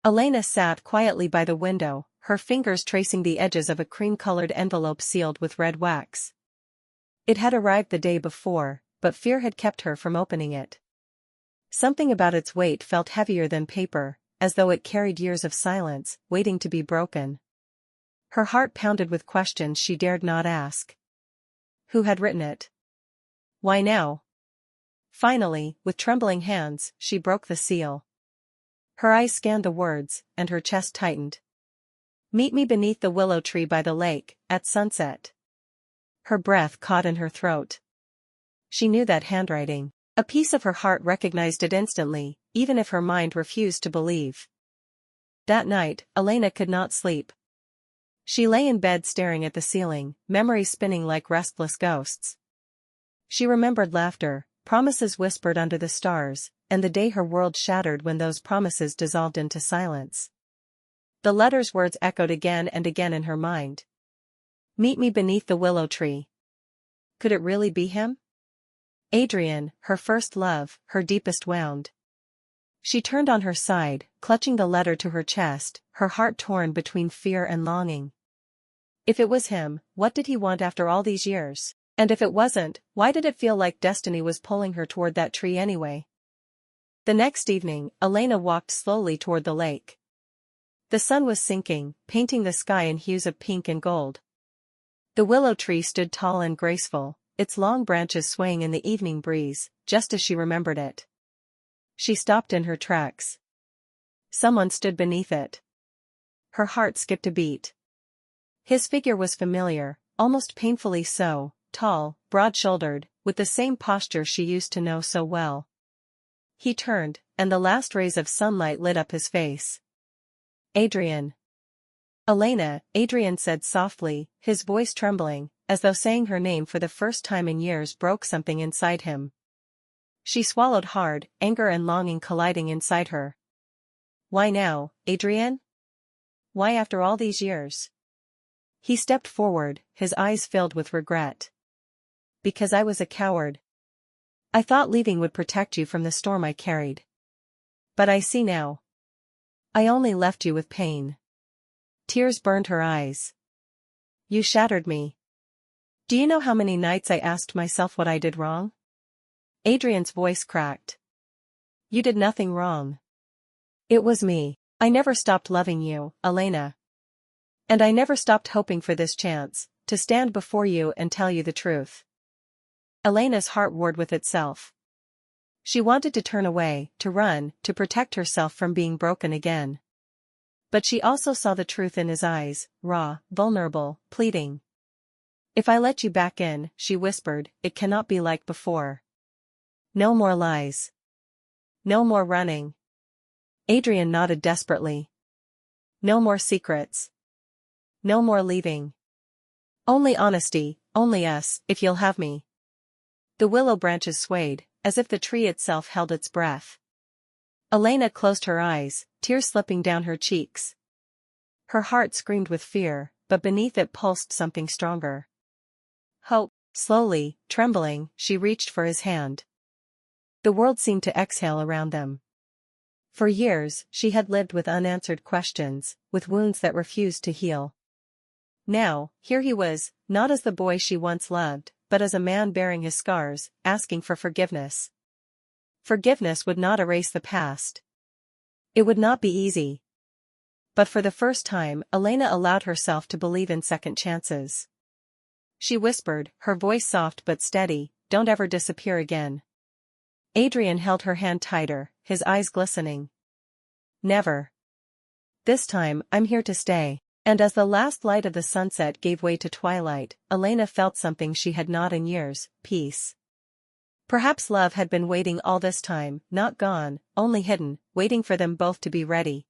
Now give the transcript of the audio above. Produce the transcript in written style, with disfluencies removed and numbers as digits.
Elena sat quietly by the window, her fingers tracing the edges of a cream-colored envelope sealed with red wax. It had arrived the day before, but fear had kept her from opening it. Something about its weight felt heavier than paper, as though it carried years of silence, waiting to be broken. Her heart pounded with questions she dared not ask. Who had written it? Why now? Finally, with trembling hands, she broke the seal. Her eyes scanned the words, and her chest tightened. Meet me beneath the willow tree by the lake, at sunset. Her breath caught in her throat. She knew that handwriting. A piece of her heart recognized it instantly, even if her mind refused to believe. That night, Elena could not sleep. She lay in bed staring at the ceiling, memories spinning like restless ghosts. She remembered laughter, promises whispered under the stars, and the day her world shattered when those promises dissolved into silence. The letter's words echoed again and again in her mind. Meet me beneath the willow tree. Could it really be him? Adrian, her first love, her deepest wound. She turned on her side, clutching the letter to her chest, her heart torn between fear and longing. If it was him, what did he want after all these years? And if it wasn't, why did it feel like destiny was pulling her toward that tree anyway? The next evening, Elena walked slowly toward the lake. The sun was sinking, painting the sky in hues of pink and gold. The willow tree stood tall and graceful, its long branches swaying in the evening breeze, just as she remembered it. She stopped in her tracks. Someone stood beneath it. Her heart skipped a beat. His figure was familiar, almost painfully so, tall, broad-shouldered, with the same posture she used to know so well. He turned, and the last rays of sunlight lit up his face. Adrian. Elena, Adrian said softly, his voice trembling, as though saying her name for the first time in years broke something inside him. She swallowed hard, anger and longing colliding inside her. Why now, Adrian? Why after all these years? He stepped forward, his eyes filled with regret. Because I was a coward. I thought leaving would protect you from the storm I carried. But I see now. I only left you with pain. Tears burned her eyes. You shattered me. Do you know how many nights I asked myself what I did wrong? Adrian's voice cracked. You did nothing wrong. It was me. I never stopped loving you, Elena. And I never stopped hoping for this chance, to stand before you and tell you the truth. Elena's heart warred with itself. She wanted to turn away, to run, to protect herself from being broken again. But she also saw the truth in his eyes, raw, vulnerable, pleading. If I let you back in, she whispered, it cannot be like before. No more lies. No more running. Adrian nodded desperately. No more secrets. No more leaving. Only honesty, only us, if you'll have me. The willow branches swayed, as if the tree itself held its breath. Elena closed her eyes, tears slipping down her cheeks. Her heart screamed with fear, but beneath it pulsed something stronger. Hope. Slowly, trembling, she reached for his hand. The world seemed to exhale around them. For years, she had lived with unanswered questions, with wounds that refused to heal. Now, here he was, not as the boy she once loved, but as a man bearing his scars, asking for forgiveness. Forgiveness would not erase the past. It would not be easy. But for the first time, Elena allowed herself to believe in second chances. She whispered, her voice soft but steady, don't ever disappear again. Adrian held her hand tighter, his eyes glistening. Never. This time, I'm here to stay. And as the last light of the sunset gave way to twilight, Elena felt something she had not in years, peace. Perhaps love had been waiting all this time, not gone, only hidden, waiting for them both to be ready.